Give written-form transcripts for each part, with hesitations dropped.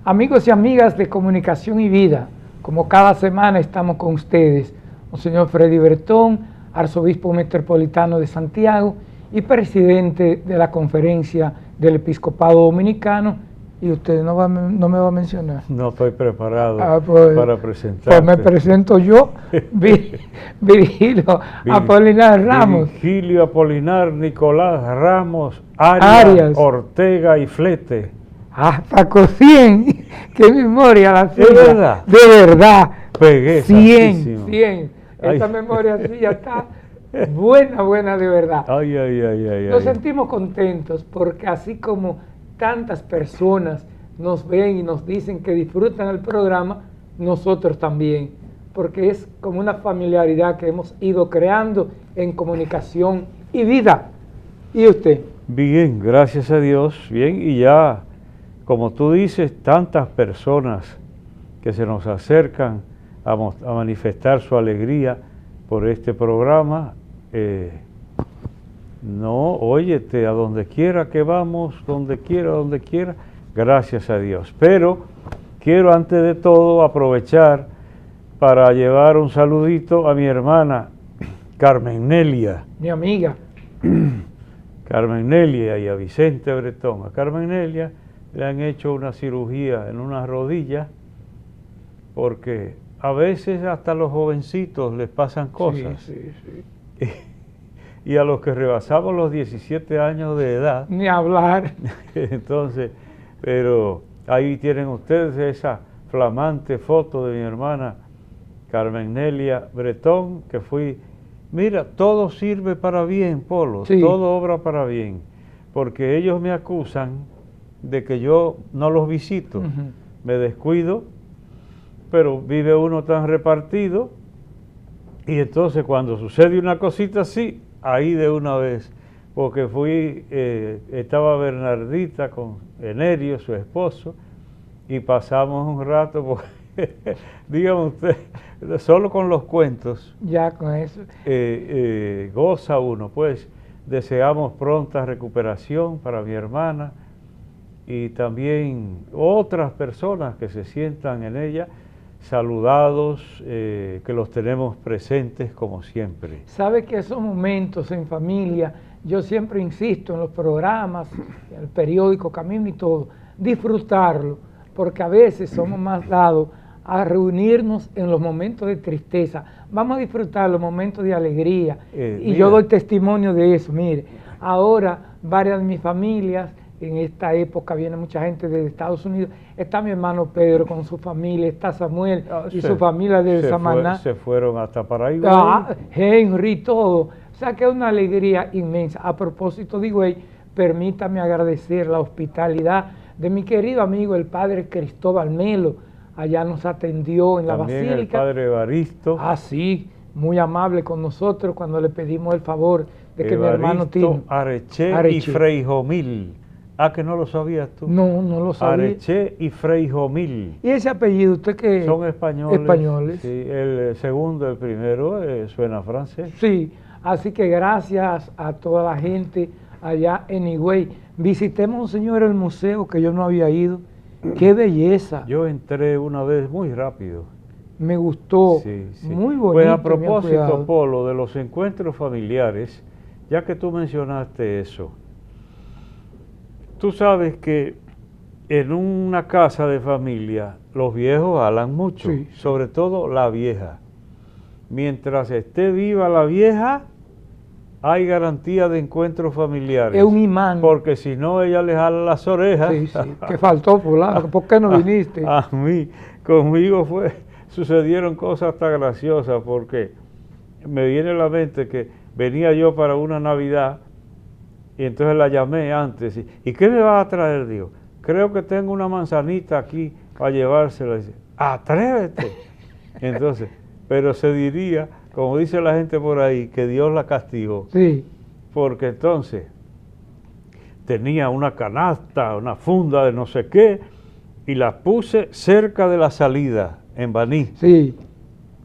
Amigos y amigas de Comunicación y Vida, como cada semana estamos con ustedes, Monseñor Freddy Bretón, arzobispo metropolitano de Santiago y presidente de la Conferencia del Episcopado Dominicano. ¿Y usted no me va a mencionar? No estoy preparado para presentarte. Pues me presento yo, Virgilio Apolinar Ramos. Virgilio Apolinar Nicolás Ramos Arias Ortega y Flete. Paco 100, qué memoria la suya. ¿De verdad? De verdad. Pegué 100. Esta memoria sí ya está buena de verdad. Nos sentimos contentos porque así como tantas personas nos ven y nos dicen que disfrutan el programa, nosotros también, porque es como una familiaridad que hemos ido creando en Comunicación y Vida. ¿Y usted? Bien, gracias a Dios, bien, y ya, como tú dices, tantas personas que se nos acercan a manifestar su alegría por este programa. No, óyete, a donde quiera que vamos, donde quiera, gracias a Dios. Pero quiero antes de todo aprovechar para llevar un saludito a mi hermana Carmen Nelia. Mi amiga. Carmen Nelia y a Vicente Bretón. A Carmen Nelia le han hecho una cirugía en una rodilla porque a veces hasta a los jovencitos les pasan cosas. Sí. Y a los que rebasamos los 17 años de edad. Ni hablar. Entonces, pero ahí tienen ustedes esa flamante foto de mi hermana Carmen Nelia Bretón, que fui, mira, todo sirve para bien, Polo, sí. Todo obra para bien, porque ellos me acusan de que yo no los visito, me descuido, pero vive uno tan repartido, y entonces cuando sucede una cosita así, ahí de una vez, porque estaba Bernardita con Enerio, su esposo, y pasamos un rato, porque, dígame usted, solo con los cuentos. Ya con eso. Goza uno, pues, deseamos pronta recuperación para mi hermana, y también otras personas que se sientan en ella, saludados, que los tenemos presentes como siempre. Sabe que esos momentos en familia, yo siempre insisto en los programas, en el periódico Camino y todo, disfrutarlo, porque a veces somos más dados a reunirnos en los momentos de tristeza. Vamos a disfrutar los momentos de alegría, y yo doy testimonio de eso. Mire, ahora varias de mis familias, en esta época viene mucha gente de Estados Unidos, está mi hermano Pedro con su familia, está Samuel y su familia de Samaná. Se fueron hasta Paraguay. Henry, todo. O sea que es una alegría inmensa. A propósito de Higüey, permítame agradecer la hospitalidad de mi querido amigo el padre Cristóbal Melo. Allá nos atendió en la También basílica. El padre Evaristo. Sí, muy amable con nosotros cuando le pedimos el favor de que mi hermano Tino. Areche y Freijomil. Que no lo sabías tú. No lo sabía. Areche y Freijomil. ¿Y ese apellido usted qué? Son españoles. Españoles. Sí, el segundo, el primero, suena francés. Sí, así que gracias a toda la gente allá en Higüey. Visitemos, señor, el museo que yo no había ido. ¡Qué belleza! Yo entré una vez muy rápido. Me gustó. Sí. Muy bonito. Pues a propósito, Polo, de los encuentros familiares, ya que tú mencionaste eso, tú sabes que en una casa de familia los viejos hablan mucho, sobre todo la vieja. Mientras esté viva la vieja, hay garantía de encuentros familiares. Es un imán. Porque si no, ella le jala las orejas. Sí, que faltó fulano, ¿por qué no viniste? Conmigo sucedieron cosas tan graciosas, porque me viene a la mente que venía yo para una Navidad, y entonces la llamé antes. ¿Y qué me vas a traer? Digo, creo que tengo una manzanita aquí para llevársela. Dice, atrévete. Entonces, pero se diría, como dice la gente por ahí, que Dios la castigó. Sí. Porque entonces tenía una canasta, una funda de no sé qué, y la puse cerca de la salida, en Baní. Sí.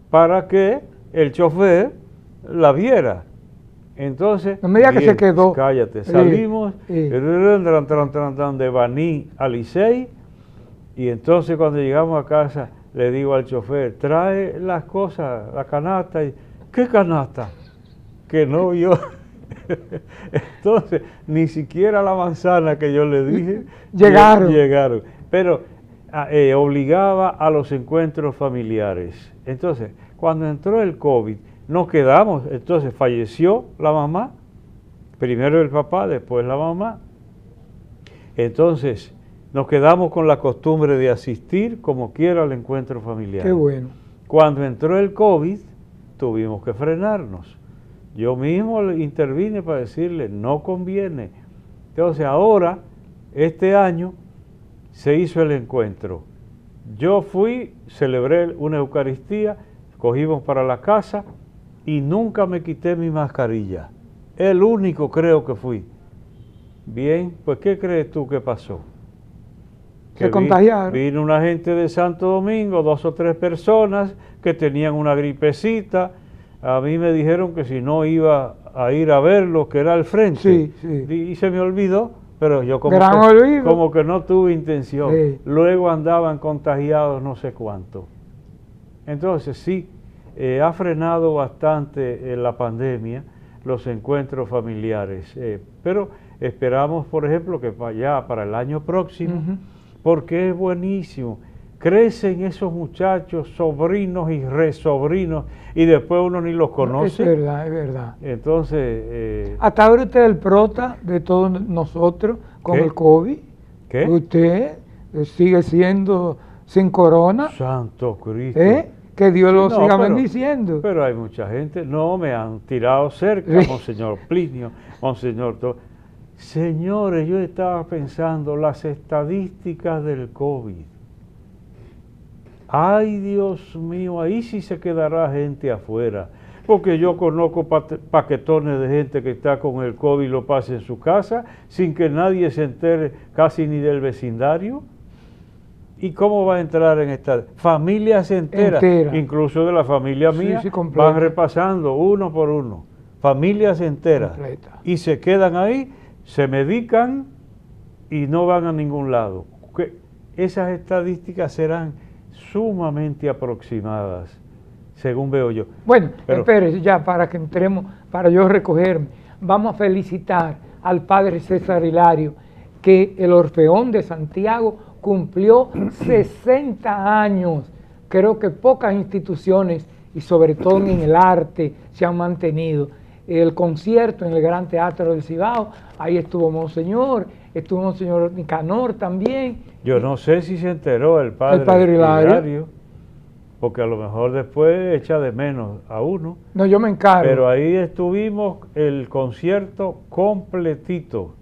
Para que el chofer la viera. Entonces, no me diga que se quedó. Cállate, salimos de Baní a Licey, Y entonces cuando llegamos a casa, le digo al chofer, trae las cosas, la canasta. Y, ¿qué canasta? Que no vio. Entonces, ni siquiera la manzana que yo le dije llegaron. Pero obligaba a los encuentros familiares. Entonces, cuando entró el COVID, nos quedamos. Entonces, falleció la mamá, primero el papá, después la mamá. Entonces, nos quedamos con la costumbre de asistir como quiera al encuentro familiar. Qué bueno. Cuando entró el COVID, tuvimos que frenarnos. Yo mismo intervine para decirle, no conviene. Entonces ahora, este año, se hizo el encuentro. Yo fui, celebré una Eucaristía, cogimos para la casa y nunca me quité mi mascarilla. El único creo que fui. Bien, pues ¿qué crees tú que pasó? Se contagiaron. Vino una gente de Santo Domingo, 2 o 3 personas que tenían una gripecita. A mí me dijeron que si no iba a ir a verlo, que era al frente. Sí, sí. Y se me olvidó, pero yo como que no tuve intención. Sí. Luego andaban contagiados no sé cuánto. Entonces sí, ha frenado bastante la pandemia, los encuentros familiares. Pero esperamos, por ejemplo, que ya para el año próximo, porque es buenísimo. Crecen esos muchachos, sobrinos y resobrinos, y después uno ni los conoce. Es verdad, es verdad. Entonces... hasta ahora usted es el prota de todos nosotros con ¿Qué? el COVID. ¿Qué? Usted sigue siendo sin corona. Santo Cristo. Que Dios lo siga pero, bendiciendo. Pero hay mucha gente, no me han tirado cerca, Monseñor Plinio, Monseñor... Señores, yo estaba pensando las estadísticas del COVID. Ay, Dios mío, ahí sí se quedará gente afuera. Porque yo conozco paquetones de gente que está con el COVID y lo pasa en su casa, sin que nadie se entere casi ni del vecindario. ¿Y cómo va a entrar en esta? Familias enteras, incluso de la familia mía, van repasando uno por uno. Familias enteras. Completa. Y se quedan ahí, se medican y no van a ningún lado. Esas estadísticas serán sumamente aproximadas, según veo yo. Bueno, espérese ya para que entremos, para yo recogerme. Vamos a felicitar al padre César Hilario, que el Orfeón de Santiago cumplió 60 años. Creo que pocas instituciones, y sobre todo en el arte, se han mantenido. El concierto en el Gran Teatro del Cibao, ahí estuvo Monseñor Nicanor también. Yo no sé si se enteró el padre Hilario, porque a lo mejor después echa de menos a uno. No, yo me encargo. Pero ahí estuvimos el concierto completito,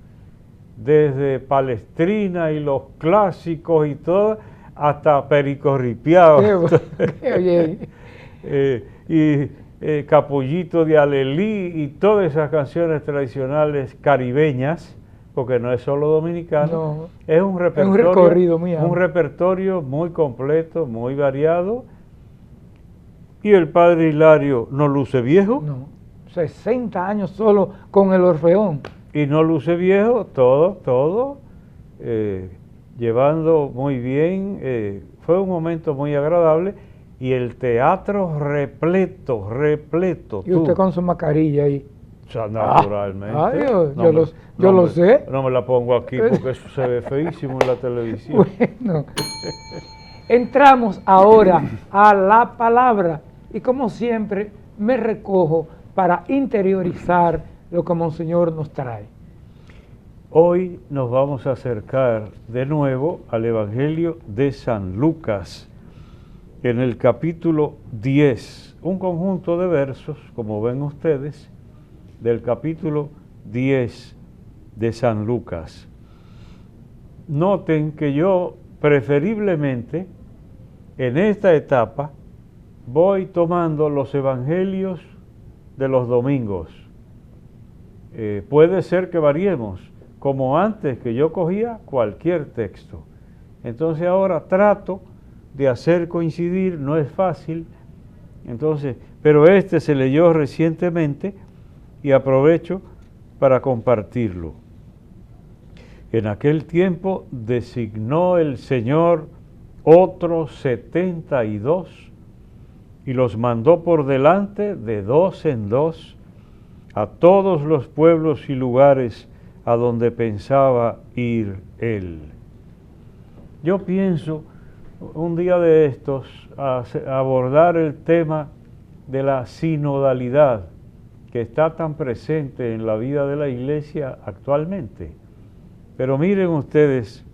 desde Palestrina y los clásicos y todo, hasta Pericorripiao. Capullito de Alelí y todas esas canciones tradicionales caribeñas, porque no es solo dominicano, es un repertorio muy completo, muy variado. Y el padre Hilario no luce viejo. No, 60 años solo con el Orfeón. Y no luce viejo, todo, llevando muy bien. Fue un momento muy agradable. Y el teatro repleto. Y usted con su mascarilla ahí. O sea, naturalmente. Yo lo sé. No me la pongo aquí porque eso se ve feísimo en la televisión. Bueno, entramos ahora a la palabra. Y como siempre, me recojo para interiorizar lo que Monseñor nos trae. Hoy nos vamos a acercar de nuevo al Evangelio de San Lucas, en el capítulo 10, un conjunto de versos, como ven ustedes, del capítulo 10 de San Lucas. Noten que yo preferiblemente en esta etapa voy tomando los evangelios de los domingos. Puede ser que variemos, como antes que yo cogía cualquier texto. Entonces ahora trato de hacer coincidir, no es fácil, entonces, pero este se leyó recientemente y aprovecho para compartirlo. En aquel tiempo designó el Señor otros 72, y los mandó por delante de dos en dos a todos los pueblos y lugares a donde pensaba ir él. Yo pienso un día de estos abordar el tema de la sinodalidad que está tan presente en la vida de la iglesia actualmente. Pero miren ustedes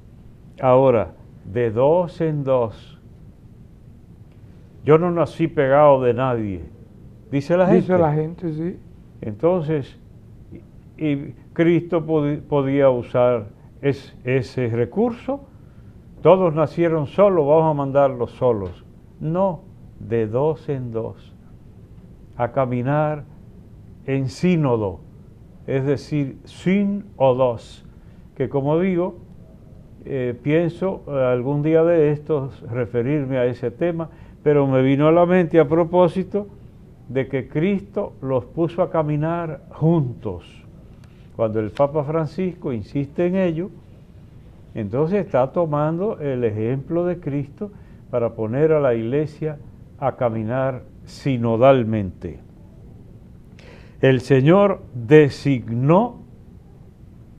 ahora, de dos en dos. Yo no nací pegado de nadie, dice la gente. Dice la gente, sí. Entonces, y Cristo podía usar ese recurso. Todos nacieron solos, vamos a mandarlos solos. No, de dos en dos, a caminar en sínodo, es decir, sin o dos, que como digo, pienso algún día de estos referirme a ese tema, pero me vino a la mente a propósito de que Cristo los puso a caminar juntos. Cuando el Papa Francisco insiste en ello, entonces está tomando el ejemplo de Cristo para poner a la iglesia a caminar sinodalmente. El Señor designó,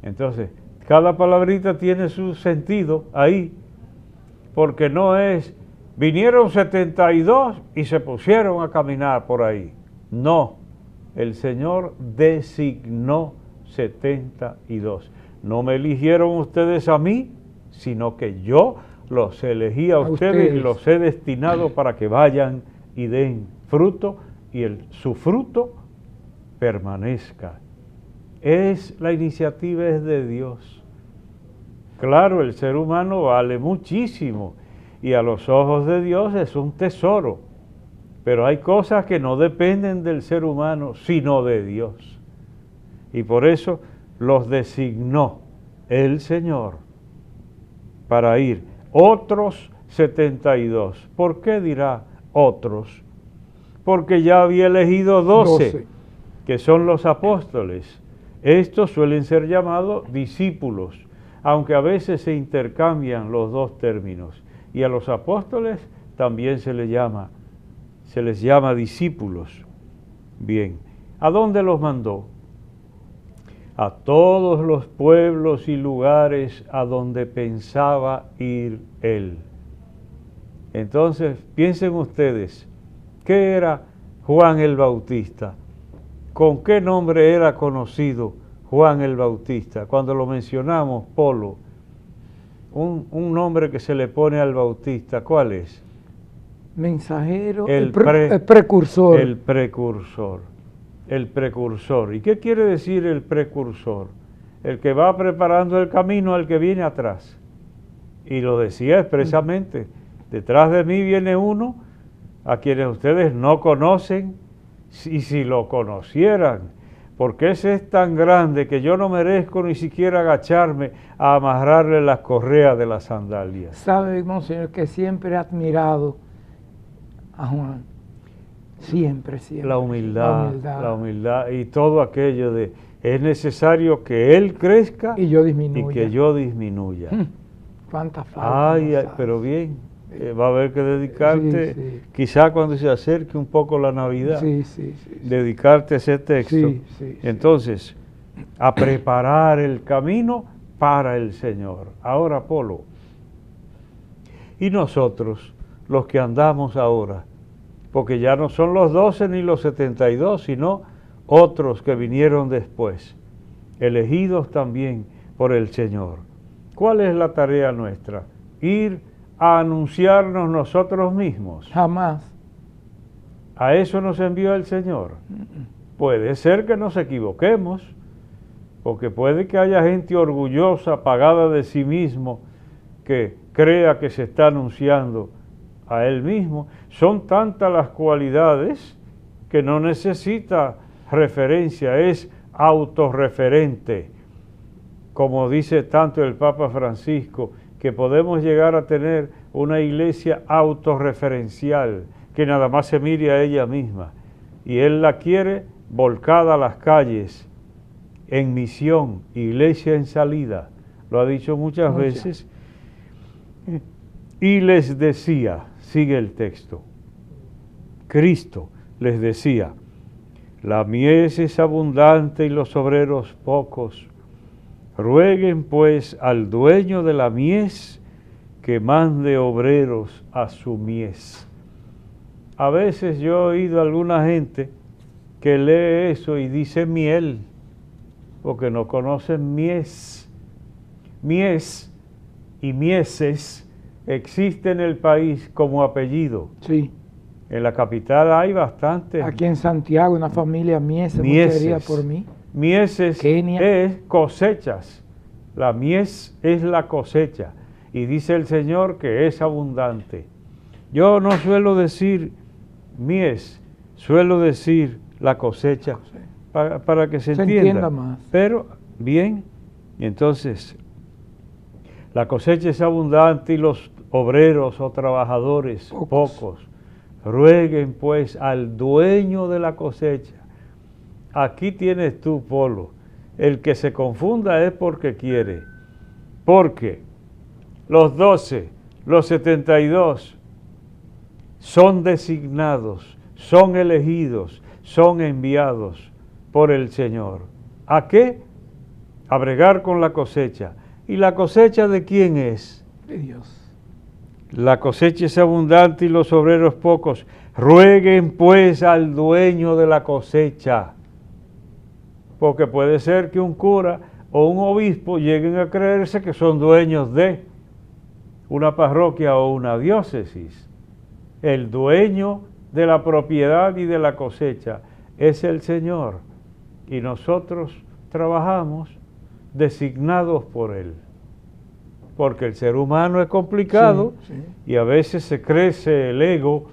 entonces, cada palabrita tiene su sentido ahí, porque no es, vinieron 72 y se pusieron a caminar por ahí. No, el Señor designó 72. No me eligieron ustedes a mí, sino que yo los elegí a ustedes y los he destinado para que vayan y den fruto y su fruto permanezca. La iniciativa es de Dios. Claro, el ser humano vale muchísimo y a los ojos de Dios es un tesoro, pero hay cosas que no dependen del ser humano, sino de Dios. Y por eso los designó el Señor para ir. Otros 72. ¿Por qué dirá otros? Porque ya había elegido 12, que son los apóstoles. Estos suelen ser llamados discípulos, aunque a veces se intercambian los dos términos. Y a los apóstoles también se les llama discípulos. Bien, ¿a dónde los mandó? A todos los pueblos y lugares a donde pensaba ir él. Entonces, piensen ustedes, ¿qué era Juan el Bautista? ¿Con qué nombre era conocido Juan el Bautista? Cuando lo mencionamos, Polo, un nombre que se le pone al Bautista, ¿cuál es? Mensajero, el precursor. El precursor. El precursor. ¿Y qué quiere decir el precursor? El que va preparando el camino al que viene atrás. Y lo decía expresamente, detrás de mí viene uno a quienes ustedes no conocen, y si lo conocieran, porque ese es tan grande que yo no merezco ni siquiera agacharme a amarrarle las correas de las sandalias. Sabe, monseñor, que siempre he admirado a Juan. Siempre. La humildad y todo aquello de es necesario que él crezca y yo disminuya. Y que yo disminuya. Cuánta falta. Pero bien, va a haber que dedicarte, quizá cuando se acerque un poco la Navidad, dedicarte a ese texto. Entonces, a preparar el camino para el Señor. Ahora, Polo, y nosotros, los que andamos ahora, porque ya no son los 12 ni los 72, sino otros que vinieron después, elegidos también por el Señor. ¿Cuál es la tarea nuestra? Ir a anunciarnos nosotros mismos. Jamás. ¿A eso nos envió el Señor? Puede ser que nos equivoquemos, porque puede que haya gente orgullosa, pagada de sí mismo, que crea que se está anunciando a él mismo. Son tantas las cualidades que no necesita referencia, es autorreferente. Como dice tanto el Papa Francisco, que podemos llegar a tener una iglesia autorreferencial, que nada más se mire a ella misma. Y él la quiere volcada a las calles, en misión, iglesia en salida. Lo ha dicho muchas veces. Y les decía, sigue el texto, Cristo les decía, la mies es abundante y los obreros pocos. Rueguen pues al dueño de la mies que mande obreros a su mies. A veces yo he oído a alguna gente que lee eso y dice miel, porque no conocen mies. Mies y mieses existen en el país como apellido. Sí. En la capital hay bastante. Aquí en Santiago, una familia Mieses, muy querida por mí. Mieses Kenia. es cosechas. La mies es la cosecha. Y dice el Señor que es abundante. Yo no suelo decir mies, suelo decir la cosecha para que se entienda más. Pero, bien, entonces, la cosecha es abundante y los obreros o trabajadores pocos. Rueguen pues al dueño de la cosecha. Aquí tienes tú, Polo. El que se confunda es porque quiere. Porque los 12, los 72 son designados, son elegidos, son enviados por el Señor. ¿A qué? A bregar con la cosecha. ¿Y la cosecha de quién es? De Dios. La cosecha es abundante y los obreros pocos. Rueguen pues al dueño de la cosecha. Porque puede ser que un cura o un obispo lleguen a creerse que son dueños de una parroquia o una diócesis. El dueño de la propiedad y de la cosecha es el Señor. Y nosotros trabajamos designados por Él. Porque el ser humano es complicado, sí, sí. Y a veces se crece el ego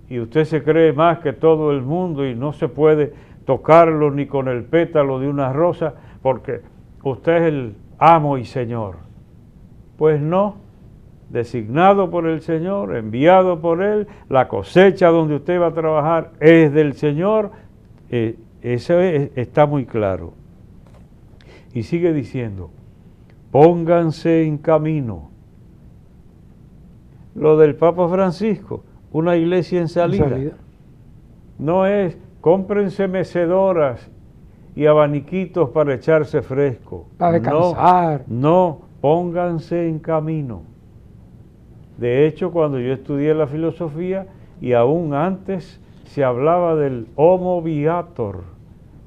y usted se cree más que todo el mundo y no se puede tocarlo ni con el pétalo de una rosa porque usted es el amo y Señor. Pues no, designado por el Señor, enviado por Él, la cosecha donde usted va a trabajar es del Señor, eso está muy claro. Y sigue diciendo, pónganse en camino. Lo del Papa Francisco, una iglesia en salida. No es, cómprense mecedoras y abaniquitos para echarse fresco. Para descansar. No, pónganse en camino. De hecho, cuando yo estudié la filosofía, y aún antes se hablaba del homo viator,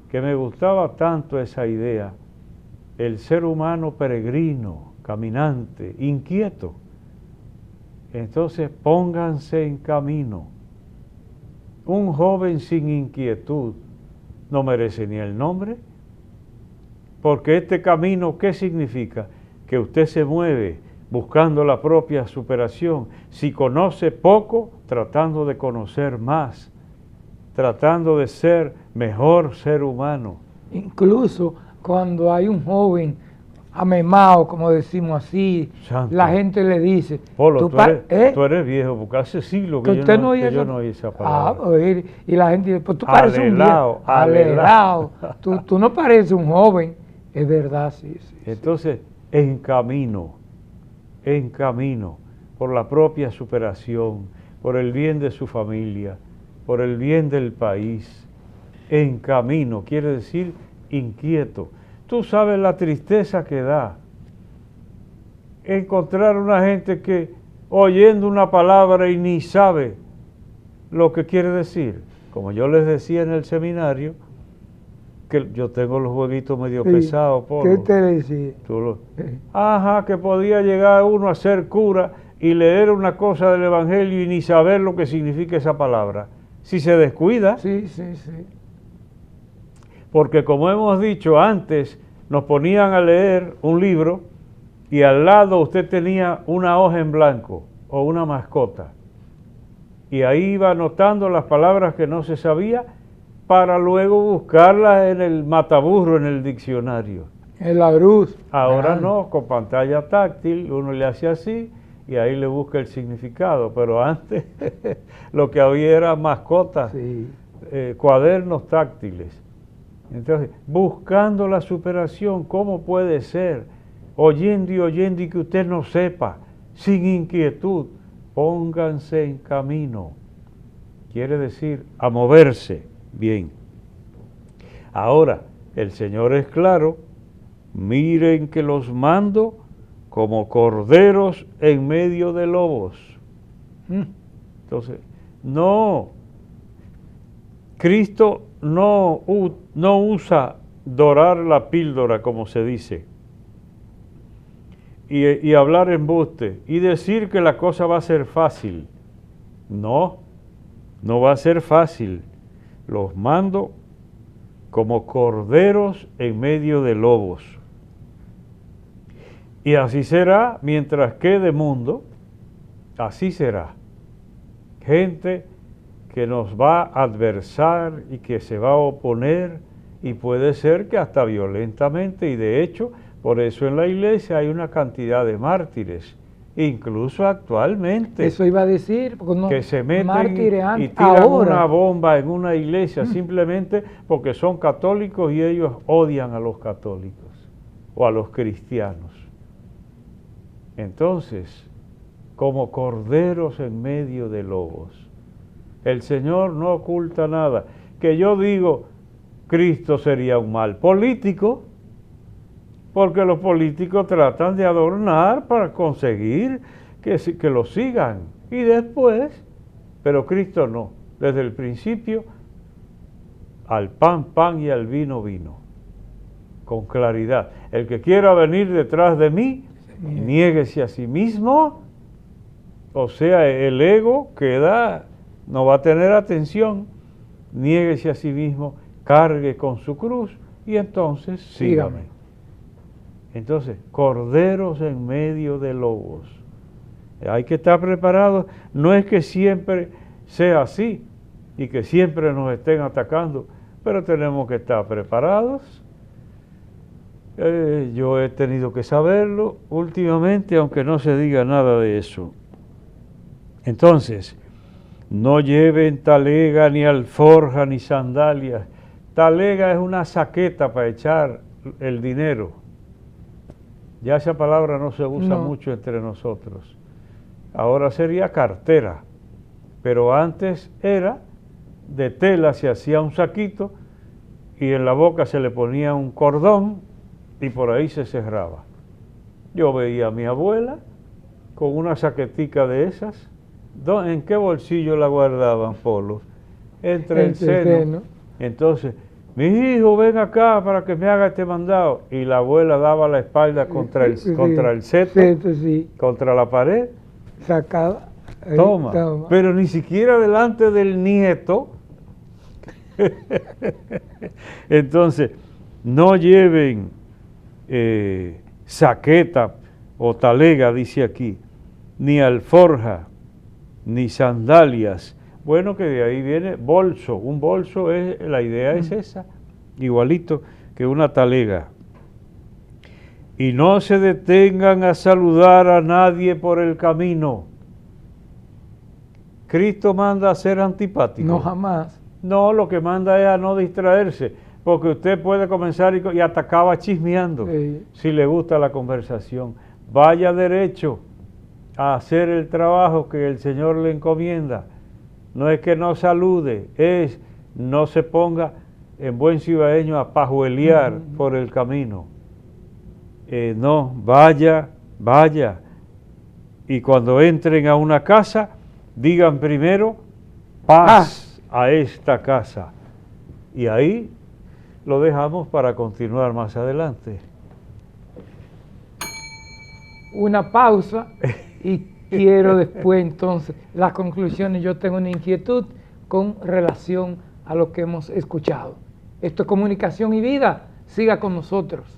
que me gustaba tanto esa idea, el ser humano peregrino, caminante, inquieto. Entonces pónganse en camino. Un joven sin inquietud no merece ni el nombre, porque este camino, ¿qué significa? Que usted se mueve buscando la propia superación. Si conoce poco, tratando de conocer más, tratando de ser mejor ser humano. Incluso cuando hay un joven amemao, como decimos así, Santo. La gente le dice, Polo, tú eres viejo, porque hace siglos que yo no oí esa palabra. Y la gente dice, pues tú pareces un viejo. Alelao. Tú no pareces un joven. Es verdad, sí. Entonces, en camino, por la propia superación, por el bien de su familia, por el bien del país, en camino, quiere decir inquieto. Tú sabes la tristeza que da encontrar una gente que oyendo una palabra y ni sabe lo que quiere decir. Como yo les decía en el seminario, que yo tengo los jueguitos medio pesados. ¿Qué te decía? Que podía llegar uno a ser cura y leer una cosa del Evangelio y ni saber lo que significa esa palabra. Si se descuida. Sí. Porque como hemos dicho antes, nos ponían a leer un libro y al lado usted tenía una hoja en blanco o una mascota. Y ahí iba anotando las palabras que no se sabía para luego buscarlas en el mataburro, en el diccionario. En la cruz. Ahora no, con pantalla táctil, uno le hace así y ahí le busca el significado. Pero antes lo que había era mascotas, cuadernos táctiles. Entonces, buscando la superación, ¿cómo puede ser? Oyendo y que usted no sepa sin inquietud, pónganse en camino. Quiere decir a moverse bien. Ahora, el Señor es claro, miren que los mando como corderos en medio de lobos. Entonces, Cristo no usa dorar la píldora, como se dice, y hablar embuste, y decir que la cosa va a ser fácil. No va a ser fácil. Los mando como corderos en medio de lobos. Y así será mientras quede mundo, así será. Gente que nos va a adversar y que se va a oponer, y puede ser que hasta violentamente, y de hecho, por eso en la iglesia hay una cantidad de mártires, incluso actualmente. Eso iba a decir, porque que se meten mártires y tiran ahora una bomba en una iglesia simplemente porque son católicos y ellos odian a los católicos o a los cristianos. Entonces, como corderos en medio de lobos, el Señor no oculta nada. Que yo digo, Cristo sería un mal político, porque los políticos tratan de adornar para conseguir que lo sigan. Y después, pero Cristo no. Desde el principio, al pan, pan y al vino, vino. Con claridad. El que quiera venir detrás de mí, niéguese a sí mismo. O sea, el ego no va a tener atención. Niéguese a sí mismo, cargue con su cruz y entonces sígame. Entonces, corderos en medio de lobos. Hay que estar preparados. No es que siempre sea así y que siempre nos estén atacando, pero tenemos que estar preparados. Yo he tenido que saberlo últimamente, aunque no se diga nada de eso. Entonces, no lleven talega, ni alforja, ni sandalias. Talega es una saqueta para echar el dinero. Ya esa palabra no se usa mucho entre nosotros. Ahora sería cartera, pero antes era de tela, se hacía un saquito y en la boca se le ponía un cordón y por ahí se cerraba. Yo veía a mi abuela con una saquetica de esas. ¿En qué bolsillo la guardaban, Polo? Entre el seno. Entonces, mi hijo, ven acá para que me haga este mandado. Y la abuela daba la espalda contra el seto, contra la pared. Sacaba. Toma. Pero ni siquiera delante del nieto. Entonces, no lleven saqueta o talega, dice aquí, ni alforja, ni sandalias. Bueno, que de ahí viene bolso. Un bolso, la idea es esa, igualito que una talega. Y no se detengan a saludar a nadie por el camino. Cristo manda a ser antipático. No, jamás. No, lo que manda es a no distraerse, porque usted puede comenzar y hasta acaba chismeando, si le gusta la conversación. Vaya derecho a hacer el trabajo que el Señor le encomienda. No es que no salude, no se ponga en buen cibaeño a pajuelear por el camino. No, vaya. Y cuando entren a una casa, digan primero, paz a esta casa. Y ahí lo dejamos para continuar más adelante. Una pausa y quiero después entonces las conclusiones. Yo tengo una inquietud con relación a lo que hemos escuchado. Esto es Comunicación y Vida. Siga con nosotros.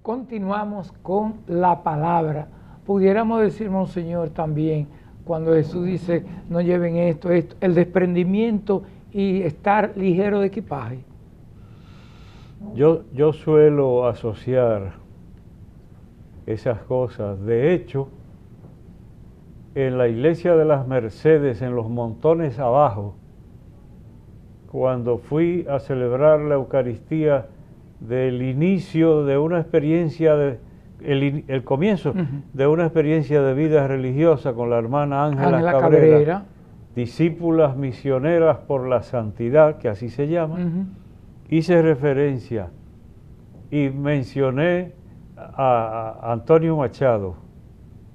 continuamos con la palabra. Pudiéramos decir, Monseñor, también, cuando Jesús dice, no lleven esto, el desprendimiento y estar ligero de equipaje. Yo suelo asociar esas cosas. De hecho, en la iglesia de las Mercedes, en los montones abajo, cuando fui a celebrar la Eucaristía del inicio de una experiencia, el comienzo de una experiencia de vida religiosa con la hermana Ángela Cabrera, discípulas misioneras por la santidad, que así se llama, hice referencia y mencioné a Antonio Machado,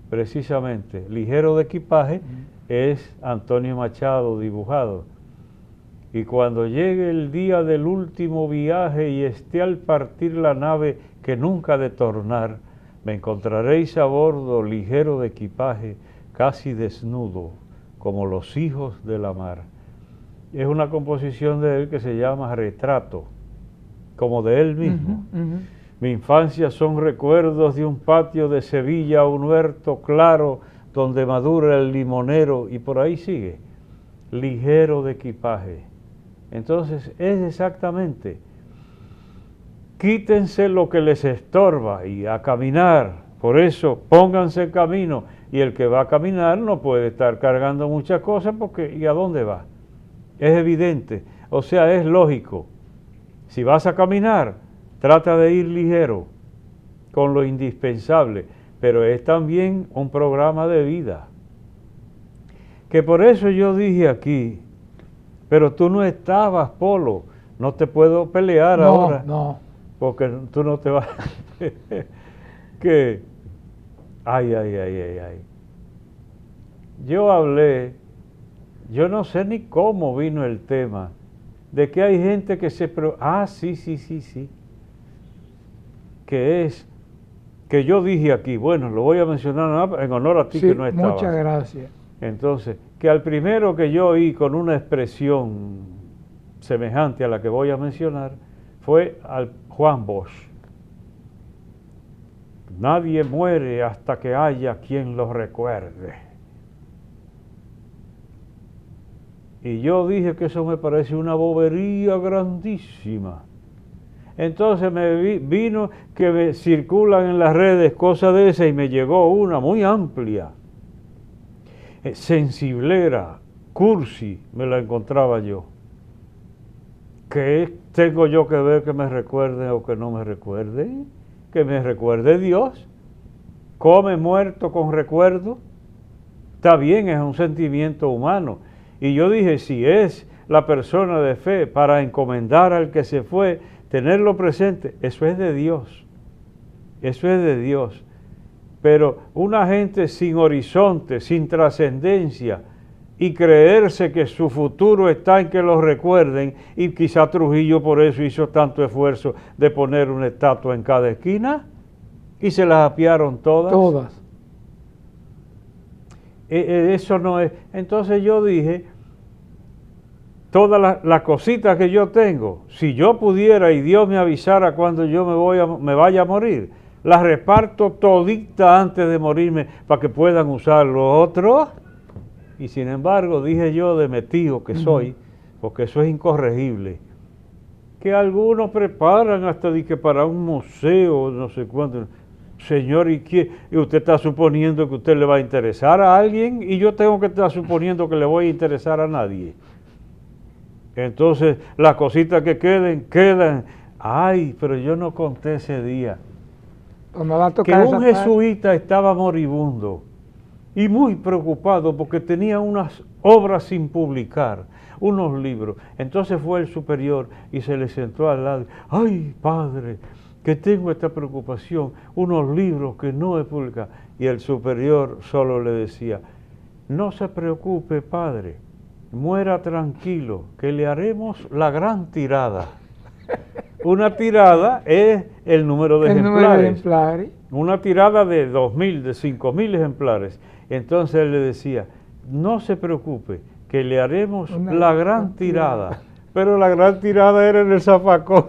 precisamente. Ligero de equipaje es Antonio Machado dibujado. Y cuando llegue el día del último viaje y esté al partir la nave que nunca ha de tornar, me encontraréis a bordo ligero de equipaje, casi desnudo, como los hijos de la mar. Es una composición de él que se llama Retrato, como de él mismo. Mi infancia son recuerdos de un patio de Sevilla, un huerto claro donde madura el limonero, y por ahí sigue, ligero de equipaje. Entonces es exactamente, quítense lo que les estorba y a caminar. Por eso pónganse en camino, y el que va a caminar no puede estar cargando muchas cosas porque ¿y a dónde va? Es evidente, o sea, es lógico. Si vas a caminar, trata de ir ligero, con lo indispensable, pero es también un programa de vida. Que por eso yo dije aquí, pero tú no estabas, Polo, no te puedo pelear ahora. No. Porque tú no te vas. Que, ay. Yo hablé, yo no sé ni cómo vino el tema, de que hay gente que sí. Que es, que yo dije aquí, bueno, lo voy a mencionar en honor a ti que no estabas. Muchas gracias. Entonces, que al primero que yo oí con una expresión semejante a la que voy a mencionar, fue al Juan Bosch. Nadie muere hasta que haya quien lo recuerde. Y yo dije que eso me parece una bobería grandísima. Entonces me vino que me circulan en las redes cosas de esas y me llegó una muy amplia, sensiblera, cursi, me la encontraba yo. ¿Qué tengo yo que ver que me recuerde o que no me recuerde? Que me recuerde Dios. Come muerto con recuerdo. Está bien, es un sentimiento humano. Y yo dije, si es la persona de fe para encomendar al que se fue, tenerlo presente, eso es de Dios. Eso es de Dios. Pero una gente sin horizonte, sin trascendencia, y creerse que su futuro está en que lo recuerden, y quizá Trujillo por eso hizo tanto esfuerzo de poner una estatua en cada esquina, y se las apiaron todas. Todas. Eso no es. Entonces yo dije, todas las cositas que yo tengo, si yo pudiera y Dios me avisara cuando yo me vaya a morir, las reparto todita antes de morirme para que puedan usar lo otro. Y sin embargo, dije yo de metido que soy, porque eso es incorregible, que algunos preparan hasta de que para un museo, no sé cuánto. Señor, ¿y usted está suponiendo que usted le va a interesar a alguien? Y yo tengo que estar suponiendo que le voy a interesar a nadie. Entonces, las cositas que quedan. Ay, pero yo no conté ese día que un jesuita estaba moribundo y muy preocupado porque tenía unas obras sin publicar, unos libros. Entonces fue el superior y se le sentó al lado. Ay, padre, que tengo esta preocupación, unos libros que no he publicado. Y el superior solo le decía, no se preocupe, padre, muera tranquilo, que le haremos la gran tirada. Una tirada es el número de ejemplares. Una tirada de 2.000, de 5.000 ejemplares. Entonces él le decía, no se preocupe, que le haremos la gran tirada. Pero la gran tirada era en el zafacón.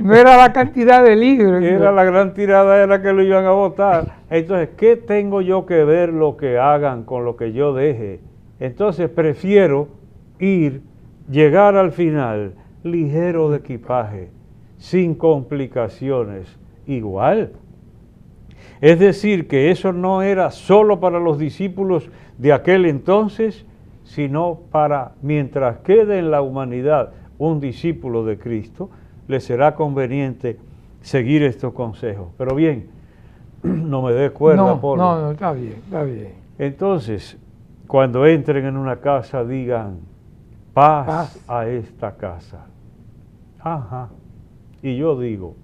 No era la cantidad de libros. Era la gran tirada, era que lo iban a votar. Entonces, ¿qué tengo yo que ver lo que hagan con lo que yo deje? Entonces prefiero llegar al final ligero de equipaje, sin complicaciones, igual. Es decir, que eso no era solo para los discípulos de aquel entonces, sino para, mientras quede en la humanidad un discípulo de Cristo, le será conveniente seguir estos consejos. Pero bien, no me dé cuerda, Polo. No, está bien, está bien. Entonces, cuando entren en una casa, digan, paz a esta casa. Ajá. Y yo digo,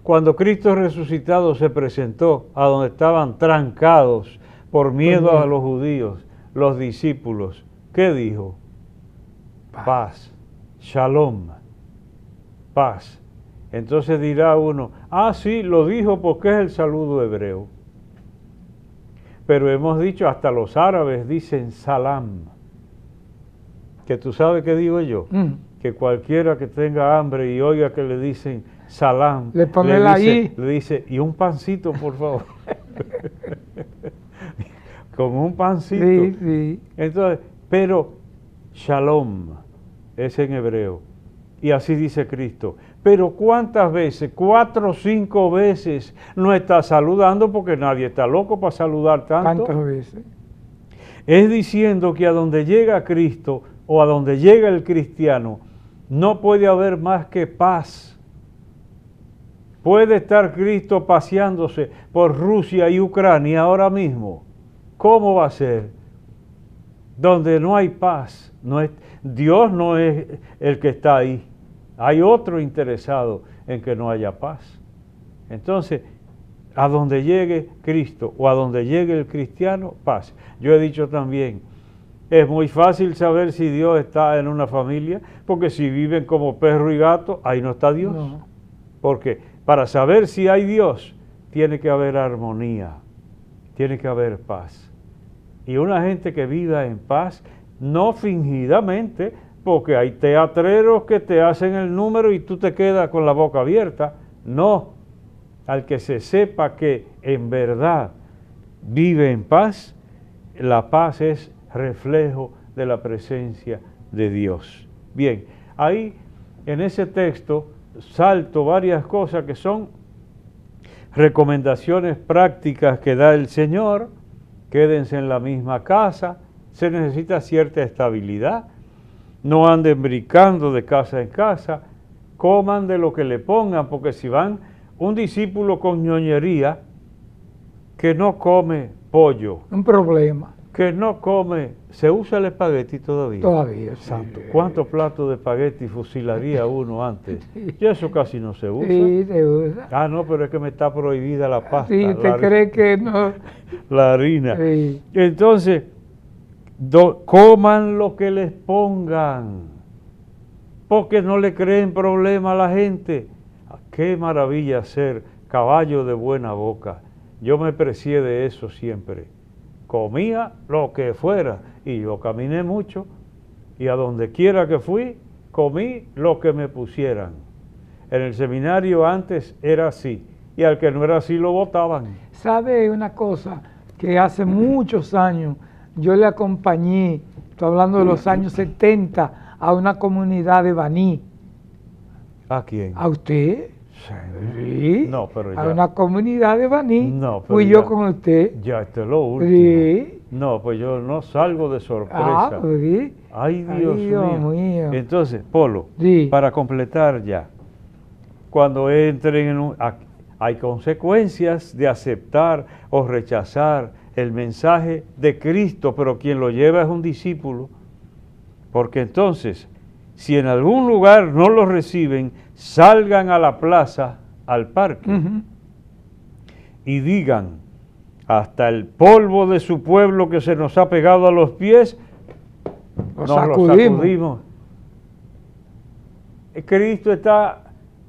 cuando Cristo resucitado se presentó a donde estaban trancados por miedo a los judíos, los discípulos, ¿qué dijo? Paz. Shalom. Paz. Entonces dirá uno, sí, lo dijo porque es el saludo hebreo. Pero hemos dicho, hasta los árabes dicen salam. Que tú sabes qué digo yo, que cualquiera que tenga hambre y oiga que le dicen salam, le dice, y un pancito, por favor. Con un pancito. Sí, sí. Entonces, pero shalom es en hebreo. Y así dice Cristo. Pero ¿cuántas veces? 4 o 5 veces no está saludando, porque nadie está loco para saludar tanto. ¿Cuántas veces? Es diciendo que a donde llega Cristo o a donde llega el cristiano, no puede haber más que paz. Puede estar Cristo paseándose por Rusia y Ucrania ahora mismo. ¿Cómo va a ser? Donde no hay paz. Dios no es el que está ahí. Hay otro interesado en que no haya paz. Entonces, a donde llegue Cristo o a donde llegue el cristiano, paz. Yo he dicho también, es muy fácil saber si Dios está en una familia, porque si viven como perro y gato, ahí no está Dios. No. Porque para saber si hay Dios, tiene que haber armonía, tiene que haber paz. Y una gente que viva en paz, no fingidamente, porque hay teatreros que te hacen el número y tú te quedas con la boca abierta. No, al que se sepa que en verdad vive en paz, la paz es reflejo de la presencia de Dios. Bien, ahí en ese texto salto varias cosas que son recomendaciones prácticas que da el Señor. Quédense en la misma casa, se necesita cierta estabilidad. No anden brincando de casa en casa, coman de lo que le pongan, porque si van un discípulo con ñoñería, que no come pollo, un problema, que no come, se usa el espagueti todavía. Todavía, sí. Santo, ¿cuántos platos de espagueti fusilaría uno antes? Y eso casi no se usa. Sí, se usa. No, pero es que me está prohibida la pasta. Sí, ¿usted cree que no? La harina. Sí. Entonces, coman lo que les pongan, porque no le creen problema a la gente. Qué maravilla ser caballo de buena boca. Yo me precié de eso siempre. Comía lo que fuera y yo caminé mucho y a donde quiera que fui, comí lo que me pusieran. En el seminario antes era así y al que no era así lo botaban. ¿Sabe una cosa? Que hace muchos años yo le acompañé, estoy hablando de los años 70, a una comunidad de Baní. ¿A quién? ¿A usted? Sí. No, pero ya. A una comunidad de Baní. No, pero fui ya, yo con usted. Ya, esto es lo último. Sí. No, pues yo no salgo de sorpresa. Sí. Ay, Dios mío. Entonces, Polo, sí, para completar ya, cuando entren en hay consecuencias de aceptar o rechazar el mensaje de Cristo, pero quien lo lleva es un discípulo, porque entonces, si en algún lugar no lo reciben, salgan a la plaza, al parque, y digan, hasta el polvo de su pueblo que se nos ha pegado a los pies, nos lo sacudimos. Cristo está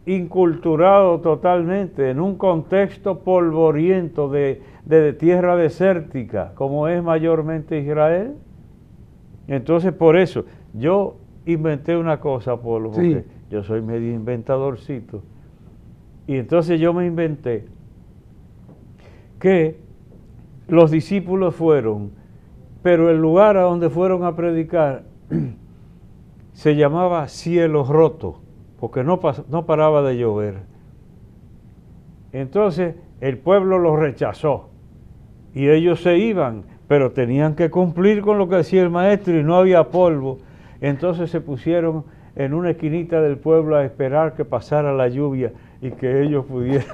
inculturado totalmente en un contexto polvoriento de tierra desértica, como es mayormente Israel. Entonces, por eso, yo inventé una cosa, Polo, porque yo soy medio inventadorcito, y entonces yo me inventé que los discípulos fueron, pero el lugar a donde fueron a predicar se llamaba Cielo Roto, porque no paraba de llover. Entonces el pueblo los rechazó y ellos se iban, pero tenían que cumplir con lo que decía el maestro y no había polvo. Entonces se pusieron en una esquinita del pueblo a esperar que pasara la lluvia y que ellos pudieran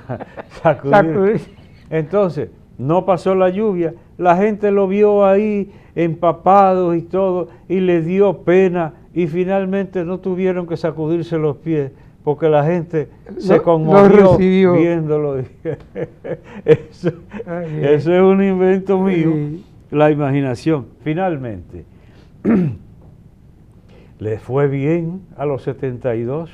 sacudir. Entonces no pasó la lluvia, la gente lo vio ahí empapado y todo, y le dio pena, y finalmente no tuvieron que sacudirse los pies, porque la gente se conmovió viéndolo. Eso es un invento mío, la imaginación. Finalmente, les fue bien a los 72,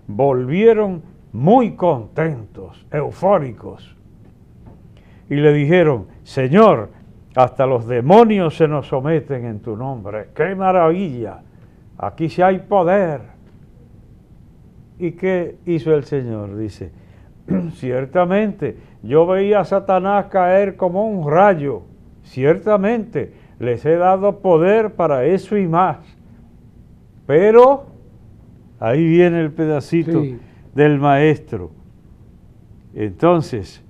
volvieron muy contentos, eufóricos, y le dijeron: Señor, hasta los demonios se nos someten en tu nombre. ¡Qué maravilla! Aquí sí hay poder. ¿Y qué hizo el Señor? Dice: ciertamente, yo veía a Satanás caer como un rayo. Ciertamente, les he dado poder para eso y más. Pero, ahí viene el pedacito del maestro. Entonces,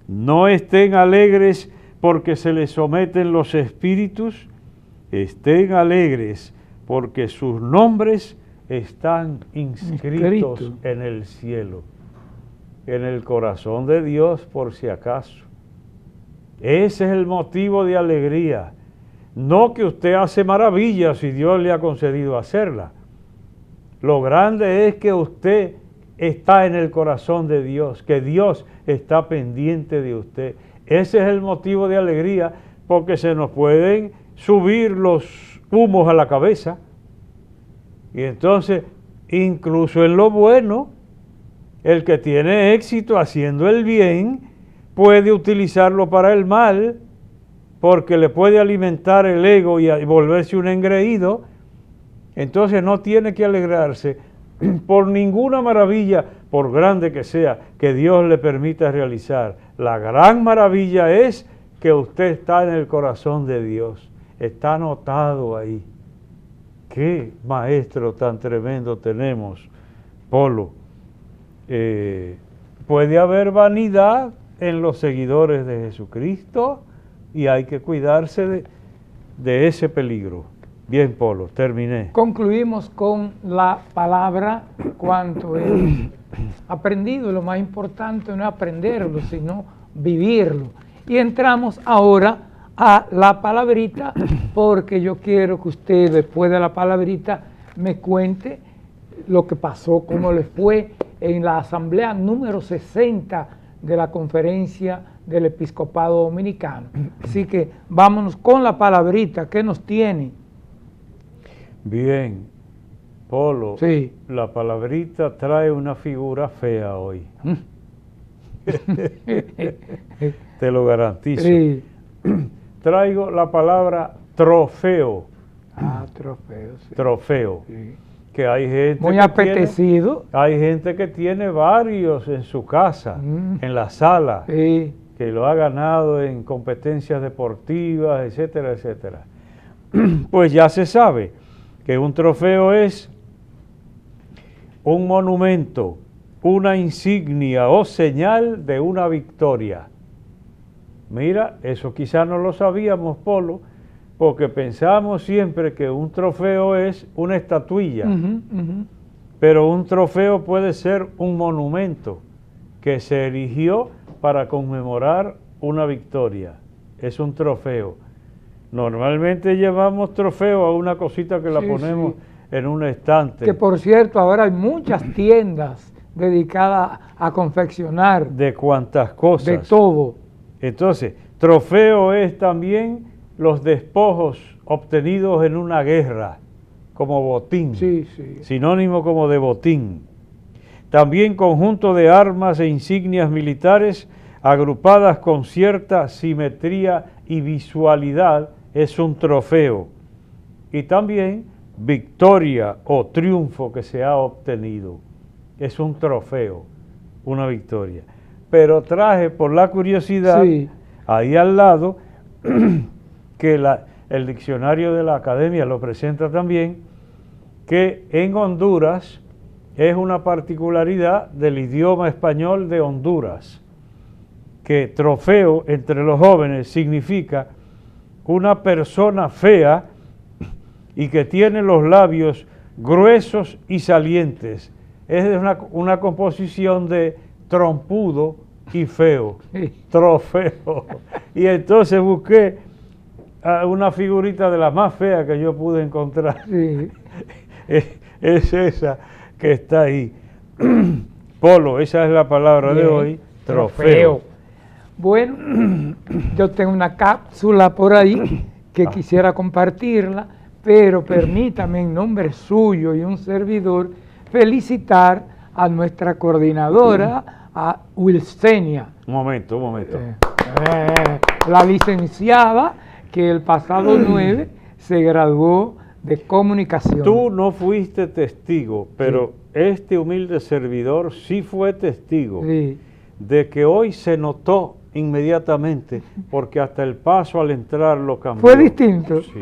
no estén alegres porque se les someten los espíritus, estén alegres porque sus nombres están inscritos en el cielo, en el corazón de Dios, por si acaso. Ese es el motivo de alegría. No que usted hace maravillas y Dios le ha concedido hacerla. Lo grande es que usted está en el corazón de Dios, que Dios está pendiente de usted. Ese es el motivo de alegría, porque se nos pueden subir los humos a la cabeza. Y entonces, incluso en lo bueno, el que tiene éxito haciendo el bien puede utilizarlo para el mal, porque le puede alimentar el ego y volverse un engreído. Entonces no tiene que alegrarse por ninguna maravilla, por grande que sea, que Dios le permita realizar. La gran maravilla es que usted está en el corazón de Dios, está anotado ahí. Qué maestro tan tremendo tenemos, Polo. Puede haber vanidad en los seguidores de Jesucristo y hay que cuidarse de ese peligro. Bien, Polo, terminé. Concluimos con la palabra, cuanto hemos aprendido. Lo más importante no es aprenderlo, sino vivirlo. Y entramos ahora a la palabrita, porque yo quiero que usted, después de la palabrita, me cuente lo que pasó, cómo le fue en la asamblea número 60 de la Conferencia del Episcopado Dominicano. Así que vámonos con la palabrita. ¿Qué nos tiene? Bien, Polo, sí. La palabrita trae una figura fea hoy. Te lo garantizo. Sí. Traigo la palabra trofeo. Ah, trofeo, sí. Trofeo. Sí. Que hay gente muy apetecido. Hay gente que tiene varios en su casa, en la sala, sí. Que lo ha ganado en competencias deportivas, etcétera, etcétera. Pues ya se sabe que un trofeo es un monumento, una insignia o señal de una victoria. Mira, eso quizá no lo sabíamos, Polo, porque pensamos siempre que un trofeo es una estatuilla, pero un trofeo puede ser un monumento que se erigió para conmemorar una victoria. Es un trofeo. Normalmente llevamos trofeo a una cosita que la ponemos en un estante. Que por cierto, ahora hay muchas tiendas dedicadas a confeccionar. De cuantas cosas. De todo. Entonces, trofeo es también los despojos obtenidos en una guerra, como botín. Sí, sí. Sinónimo como de botín. También conjunto de armas e insignias militares agrupadas con cierta simetría y visualidad es un trofeo. Y también victoria o triunfo que se ha obtenido. Es un trofeo, una victoria. Pero traje por la curiosidad, Sí. ahí al lado, que el diccionario de la academia lo presenta también, que en Honduras es una particularidad del idioma español de Honduras, que trofeo entre los jóvenes significa una persona fea y que tiene los labios gruesos y salientes. Es una composición de trompudo y feo, Sí. trofeo. Y entonces busqué una figurita de la más fea que yo pude encontrar. Sí. Es esa que está ahí. Polo, esa es la palabra de Bien. hoy, trofeo. Bueno, yo tengo una cápsula por ahí que quisiera compartirla, pero permítame en nombre suyo y un servidor felicitar a nuestra coordinadora, a Wilsenia, Un momento. la licenciada que el pasado 9 se graduó de comunicación. Tú no fuiste testigo, pero este humilde servidor sí fue testigo Sí. de que hoy se notó inmediatamente, porque hasta el paso al entrar lo cambió. ¿Fue distinto? Sí.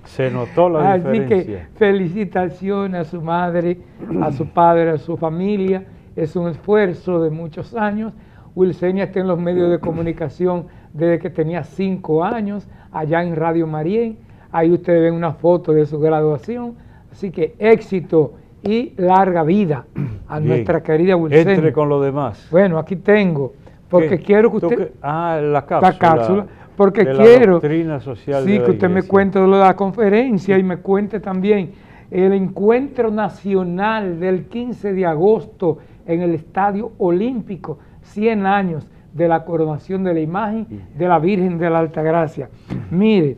Se notó la Así que diferencia. felicitaciones a su madre, a su padre, a su familia. Es un esfuerzo de muchos años. Wilsenia está en los medios de comunicación desde que tenía 5 años, allá en Radio Marién. Ahí ustedes ven una foto de su graduación. Así que éxito y larga vida a Bien. nuestra querida Wilsenia. Entre con lo demás. Bueno, aquí tengo, porque ¿Qué? quiero que ¿Tú usted... qué? La cápsula. Porque de la quiero doctrina social sí, de la que usted me Iglesia. cuente de lo de la conferencia y me cuente también el encuentro nacional del 15 de agosto en el Estadio Olímpico, 100 años de la coronación de la imagen de la Virgen de la Altagracia. Mire,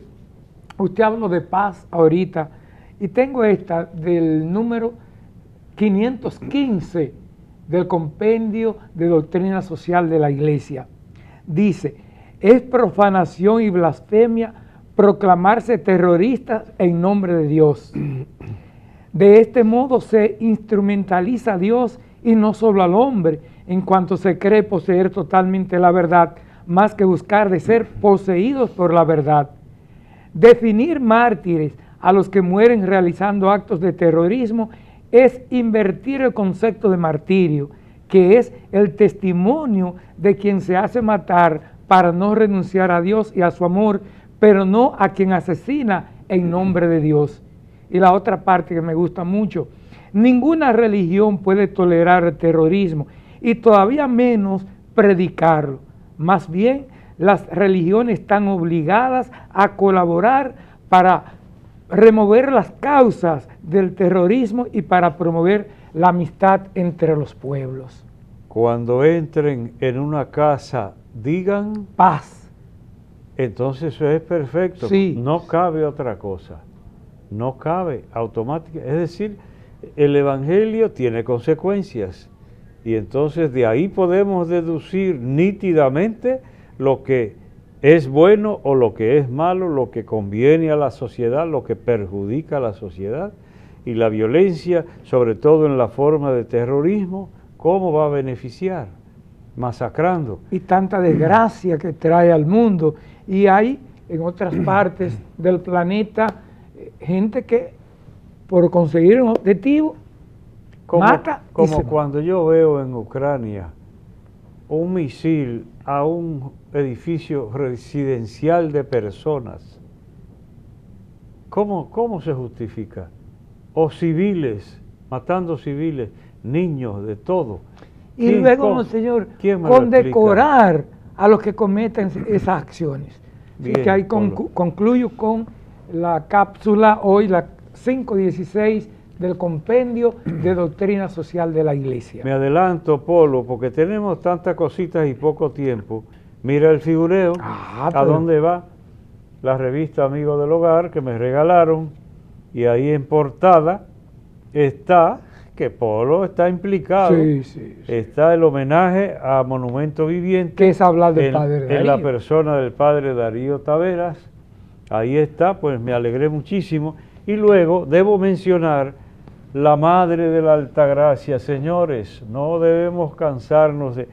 usted habló de paz ahorita y tengo esta del número 515 del Compendio de Doctrina Social de la Iglesia. Dice: es profanación y blasfemia proclamarse terroristas en nombre de Dios. De este modo se instrumentaliza a Dios y no solo al hombre, en cuanto se cree poseer totalmente la verdad, más que buscar de ser poseídos por la verdad. Definir mártires a los que mueren realizando actos de terrorismo es invertir el concepto de martirio, que es el testimonio de quien se hace matar para no renunciar a Dios y a su amor, pero no a quien asesina en nombre de Dios. Y la otra parte que me gusta mucho: ninguna religión puede tolerar el terrorismo y todavía menos predicarlo. Más bien, las religiones están obligadas a colaborar para remover las causas del terrorismo y para promover la amistad entre los pueblos. Cuando entren en una casa, digan Paz. Entonces eso es perfecto. Sí. No cabe otra cosa. No cabe automática. Es decir, el Evangelio tiene consecuencias. Y entonces de ahí podemos deducir nítidamente lo que es bueno o lo que es malo, lo que conviene a la sociedad, lo que perjudica a la sociedad. Y la violencia, sobre todo en la forma de terrorismo, ¿cómo va a beneficiar? Masacrando. Y tanta desgracia que trae al mundo. Y hay en otras partes del planeta gente que por conseguir un objetivo mata y como se cuando yo veo en Ucrania un misil a un edificio residencial de personas. ¿Cómo se justifica? O civiles, matando civiles, niños, de todo. Y luego, señor, ¿quién me lo condecorar a los que cometen esas acciones. Así Bien, que ahí Polo. concluyo con la cápsula hoy, la 516 del Compendio de Doctrina Social de la Iglesia. Me adelanto, Polo, porque tenemos tantas cositas y poco tiempo. Mira el figureo, ¿a pero- dónde va? La revista Amigo del Hogar que me regalaron, y ahí en portada está que Polo está implicado. Sí, sí, sí. Está el homenaje a Monumento Viviente. Que es hablar del en, padre Darío. en la persona del padre Darío Taveras. Ahí está, pues me alegré muchísimo. Y luego debo mencionar la Madre de la Altagracia. Señores, no debemos cansarnos de...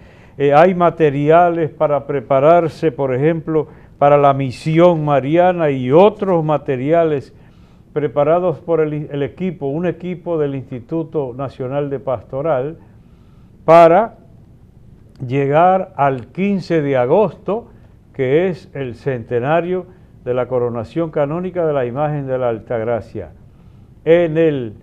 hay materiales para prepararse, por ejemplo, para la misión mariana y otros materiales preparados por el equipo, un equipo del Instituto Nacional de Pastoral, para llegar al 15 de agosto, que es el centenario de la coronación canónica de la imagen de la Altagracia, en el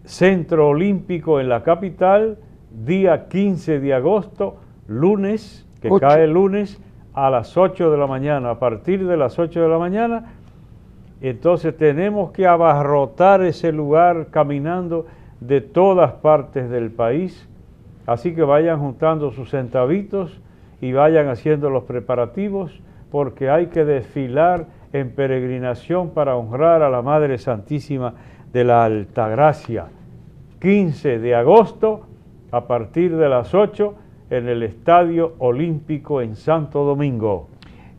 Centro Olímpico en la capital, día 15 de agosto, lunes, que cae el lunes, a las 8 de la mañana. A partir de las 8 de la mañana, entonces tenemos que abarrotar ese lugar caminando de todas partes del país. Así que vayan juntando sus centavitos y vayan haciendo los preparativos, porque hay que desfilar en peregrinación para honrar a la Madre Santísima de la Altagracia. 15 de agosto, a partir de las 8, en el Estadio Olímpico en Santo Domingo.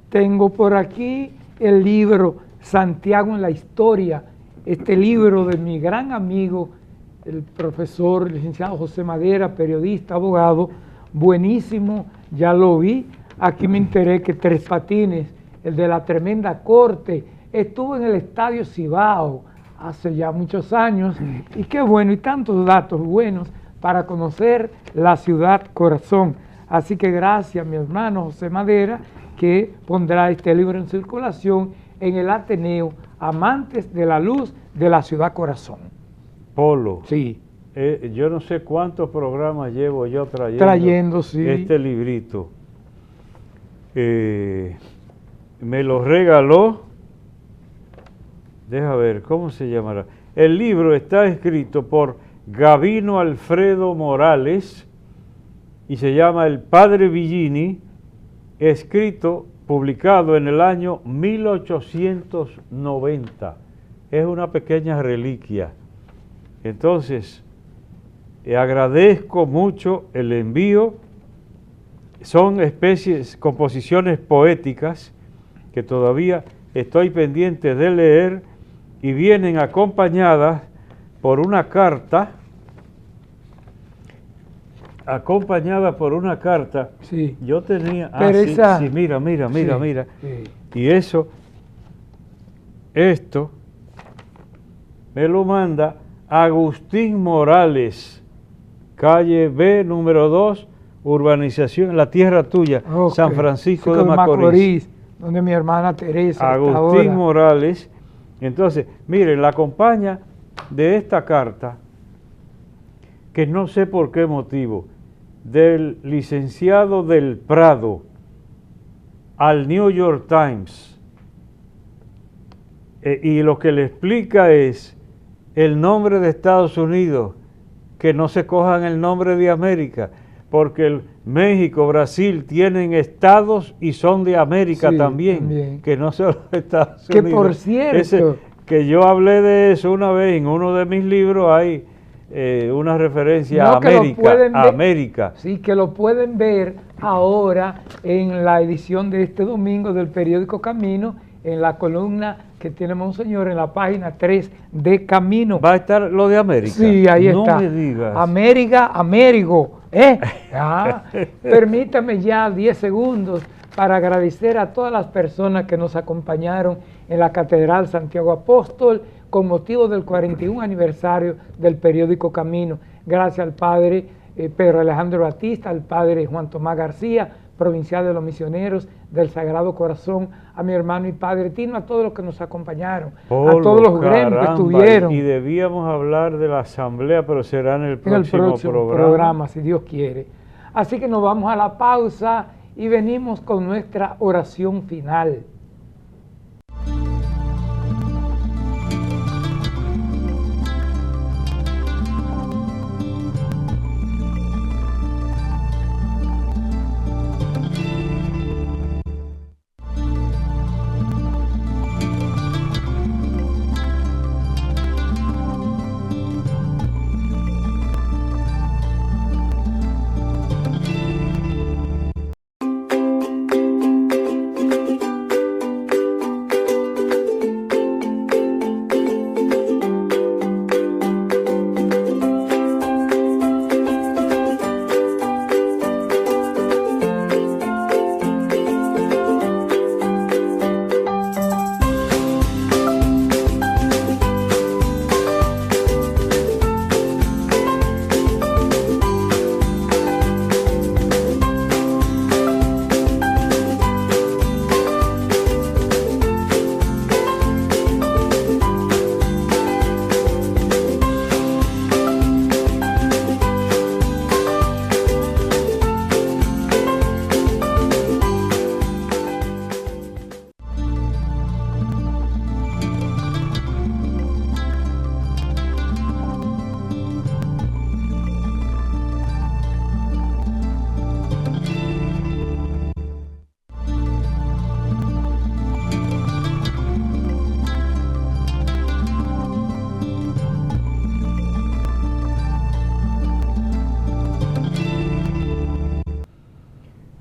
Tengo por aquí el libro Santiago en la Historia, este libro de mi gran amigo, el profesor licenciado José Madera, periodista, abogado, buenísimo, ya lo vi. Aquí me enteré que Tres Patines, el de la tremenda corte, estuvo en el Estadio Cibao hace ya muchos años, y qué bueno, y tantos datos buenos para conocer la ciudad corazón. Así que gracias a mi hermano José Madera, que pondrá este libro en circulación en el Ateneo Amantes de la Luz de la Ciudad Corazón. Polo. Sí. Yo no sé cuántos programas llevo yo trayendo sí, este librito. Me lo regaló, deja ver, ¿cómo se llamará? El libro está escrito por Gabino Alfredo Morales y se llama El Padre Villini, escrito, publicado en el año 1890. Es una pequeña reliquia. Entonces, agradezco mucho el envío. Son composiciones poéticas que todavía estoy pendiente de leer y vienen acompañadas por una carta. Sí. Yo tenía... sí, mira. Sí. Y esto me lo manda Agustín Morales, calle B, número 2, urbanización, la tierra tuya, okay. San Francisco de Macorís. Donde mi hermana Teresa. Agustín Morales. Entonces, miren, la acompaña de esta carta, que no sé por qué motivo, del licenciado del Prado al New York Times. Y lo que le explica es el nombre de Estados Unidos, que no se cojan el nombre de América, porque México, Brasil tienen estados y son de América también, que no son los Estados Unidos. Que por cierto... que yo hablé de eso una vez, en uno de mis libros hay una referencia a América. Sí, que lo pueden ver ahora en la edición de este domingo del periódico Camino, en la columna que tiene Monseñor en la página 3 de Camino. ¿Va a estar lo de América? Sí, ahí está. No me digas. Américo. Permítame ya 10 segundos para agradecer a todas las personas que nos acompañaron en la Catedral Santiago Apóstol con motivo del 41 aniversario del periódico Camino. Gracias al padre Pedro Alejandro Batista, al padre Juan Tomás García, provincial de los misioneros del Sagrado Corazón, a mi hermano y padre Tino, a todos los que nos acompañaron, a todos los gremios que estuvieron. Y debíamos hablar de la asamblea, pero será en el próximo programa, si Dios quiere. Así que nos vamos a la pausa y venimos con nuestra oración final.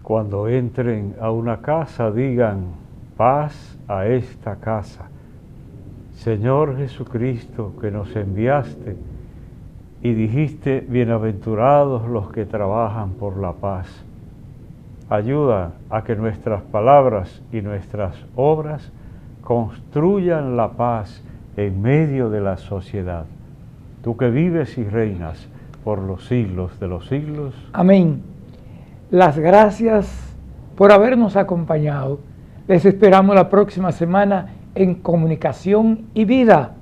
Cuando entren a una casa, digan, paz a esta casa. Señor Jesucristo, que nos enviaste y dijiste, bienaventurados los que trabajan por la paz. Ayuda a que nuestras palabras y nuestras obras construyan la paz en medio de la sociedad. Tú que vives y reinas por los siglos de los siglos. Amén. Las gracias por habernos acompañado. Les esperamos la próxima semana en Comunicación y Vida.